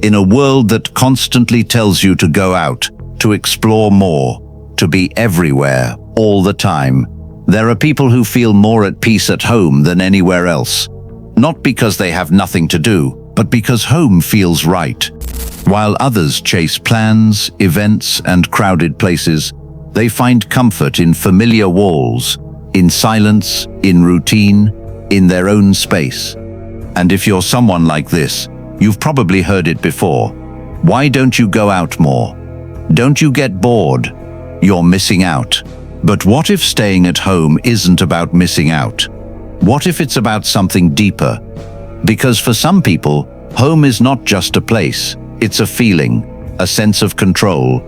In a world that constantly tells you to go out, to explore more, to be everywhere, all the time, there are people who feel more at peace at home than anywhere else. Not because they have nothing to do, but because home feels right. While others chase plans, events, and crowded places, they find comfort in familiar walls, in silence, in routine, in their own space. And if you're someone like this, you've probably heard it before. Why don't you go out more? Don't you get bored? You're missing out. But what if staying at home isn't about missing out? What if it's about something deeper? Because for some people, home is not just a place, it's a feeling, a sense of control,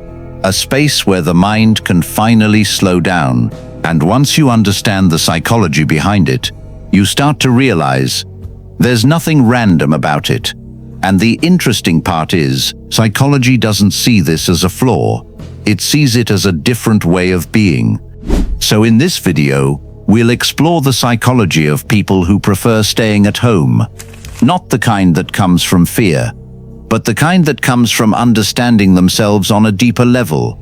a space where the mind can finally slow down. And once you understand the psychology behind it, you start to realize there's nothing random about it. And the interesting part is, psychology doesn't see this as a flaw. It sees it as a different way of being. So in this video, we'll explore the psychology of people who prefer staying at home. Not the kind that comes from fear, but the kind that comes from understanding themselves on a deeper level.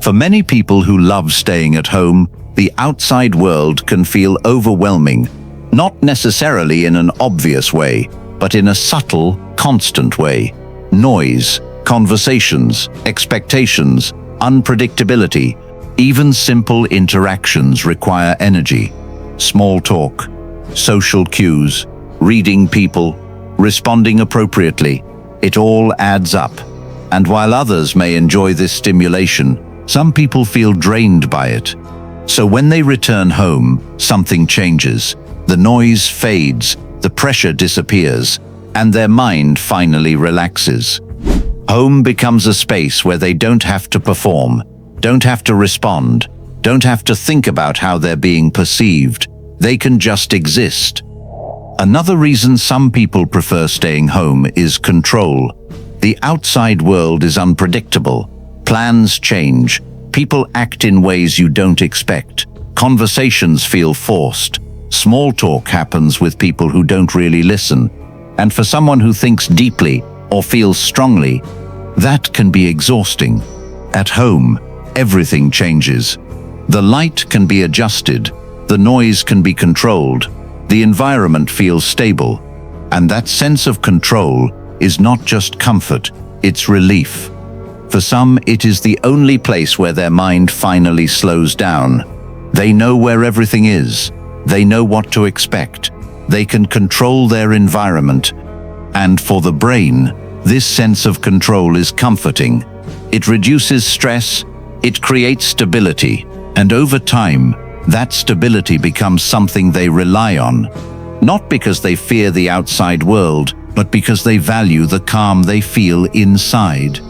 For many people who love staying at home, the outside world can feel overwhelming, not necessarily in an obvious way, but in a subtle, constant way. Noise, conversations, expectations, unpredictability, even simple interactions require energy. Small talk, social cues, reading people, responding appropriately, it all adds up. And while others may enjoy this stimulation, some people feel drained by it. So when they return home, something changes. The noise fades, the pressure disappears, and their mind finally relaxes. Home becomes a space where they don't have to perform, don't have to respond, don't have to think about how they're being perceived. They can just exist. Another reason some people prefer staying home is control. The outside world is unpredictable. Plans change. People act in ways you don't expect. Conversations feel forced. Small talk happens with people who don't really listen. And for someone who thinks deeply or feels strongly, that can be exhausting. At home, everything changes. The light can be adjusted. The noise can be controlled. The environment feels stable. And that sense of control is not just comfort, it's relief. For some, it is the only place where their mind finally slows down. They know where everything is. They know what to expect. They can control their environment. And for the brain, this sense of control is comforting. It reduces stress, it creates stability, and over time, that stability becomes something they rely on. Not because they fear the outside world, but because they value the calm they feel inside.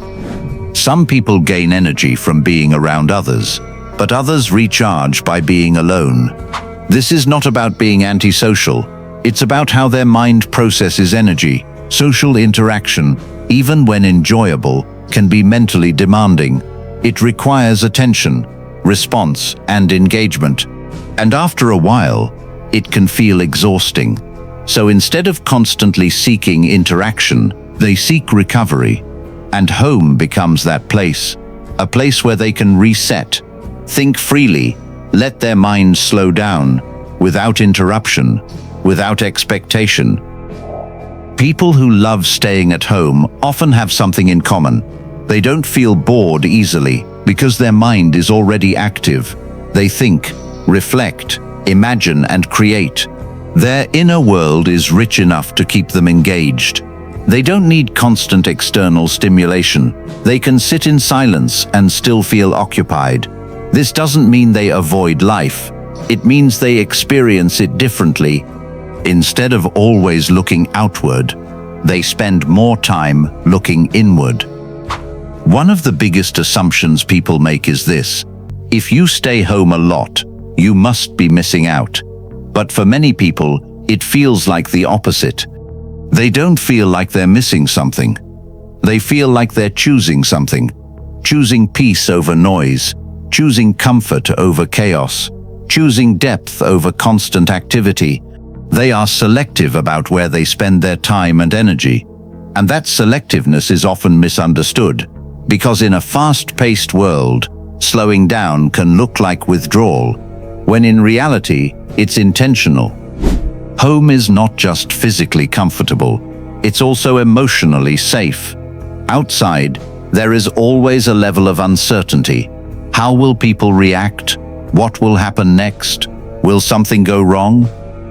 Some people gain energy from being around others, but others recharge by being alone. This is not about being antisocial. It's about how their mind processes energy. Social interaction, even when enjoyable, can be mentally demanding. It requires attention, response, and engagement. And after a while, it can feel exhausting. So instead of constantly seeking interaction, they seek recovery. And home becomes that place, a place where they can reset, think freely, let their minds slow down, without interruption, without expectation. People who love staying at home often have something in common. They don't feel bored easily because their mind is already active. They think, reflect, imagine, and create. Their inner world is rich enough to keep them engaged. They don't need constant external stimulation. They can sit in silence and still feel occupied. This doesn't mean they avoid life. It means they experience it differently. Instead of always looking outward, they spend more time looking inward. One of the biggest assumptions people make is this: if you stay home a lot, you must be missing out. But for many people, it feels like the opposite. They don't feel like they're missing something. They feel like they're choosing something. Choosing peace over noise, choosing comfort over chaos, choosing depth over constant activity. They are selective about where they spend their time and energy. And that selectiveness is often misunderstood, because in a fast-paced world, slowing down can look like withdrawal, when in reality, it's intentional. Home is not just physically comfortable, it's also emotionally safe. Outside, there is always a level of uncertainty. How will people react? What will happen next? Will something go wrong?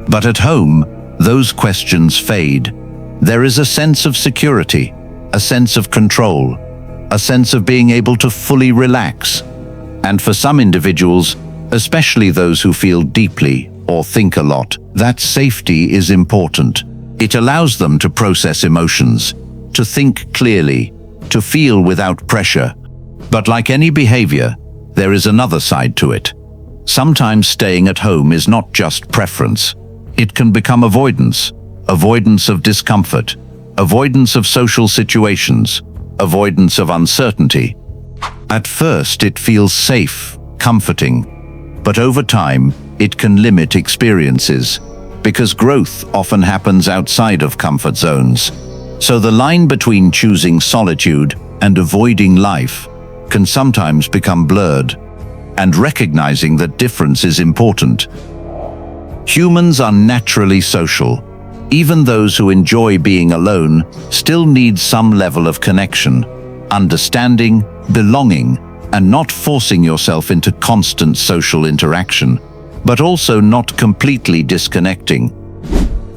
But at home, those questions fade. There is a sense of security, a sense of control, a sense of being able to fully relax. And for some individuals, especially those who feel deeply or think a lot, that safety is important. It allows them to process emotions, to think clearly, to feel without pressure. But like any behavior, there is another side to it. Sometimes staying at home is not just preference. It can become avoidance. Avoidance of discomfort, avoidance of social situations, avoidance of uncertainty. At first, it feels safe, comforting, but over time, it can limit experiences, because growth often happens outside of comfort zones. So the line between choosing solitude and avoiding life can sometimes become blurred, and recognizing that difference is important. Humans are naturally social. Even those who enjoy being alone still need some level of connection, understanding, belonging, and not forcing yourself into constant social interaction, but also not completely disconnecting.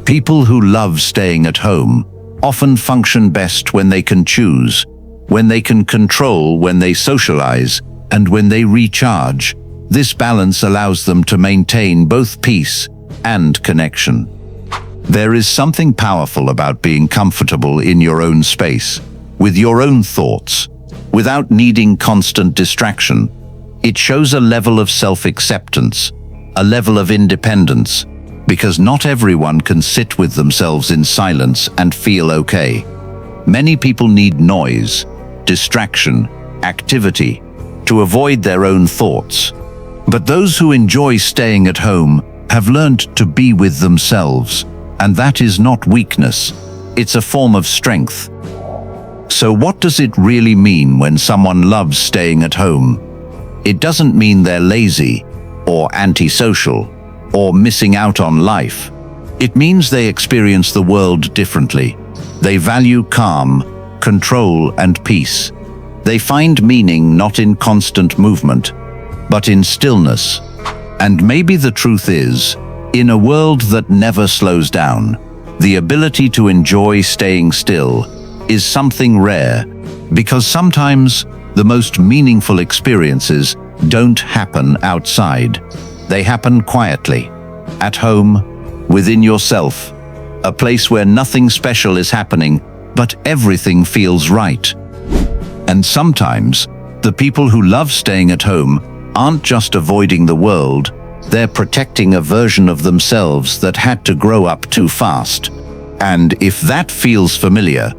People who love staying at home often function best when they can choose, when they can control when they socialize, and when they recharge. This balance allows them to maintain both peace and connection. There is something powerful about being comfortable in your own space, with your own thoughts, without needing constant distraction. It shows a level of self-acceptance, a level of independence, because not everyone can sit with themselves in silence and feel okay. Many people need noise, distraction, activity, to avoid their own thoughts. But those who enjoy staying at home have learned to be with themselves, and that is not weakness, it's a form of strength. So what does it really mean when someone loves staying at home? It doesn't mean they're lazy, or antisocial, or missing out on life. It means they experience the world differently. They value calm, control, and peace. They find meaning not in constant movement, but in stillness. And maybe the truth is, in a world that never slows down, the ability to enjoy staying still is something rare, because sometimes the most meaningful experiences don't happen outside. They happen quietly, at home, within yourself, a place where nothing special is happening, but everything feels right. And sometimes, the people who love staying at home aren't just avoiding the world, they're protecting a version of themselves that had to grow up too fast. And if that feels familiar,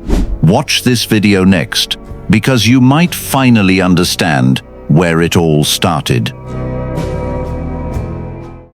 watch this video next, because you might finally understand where it all started.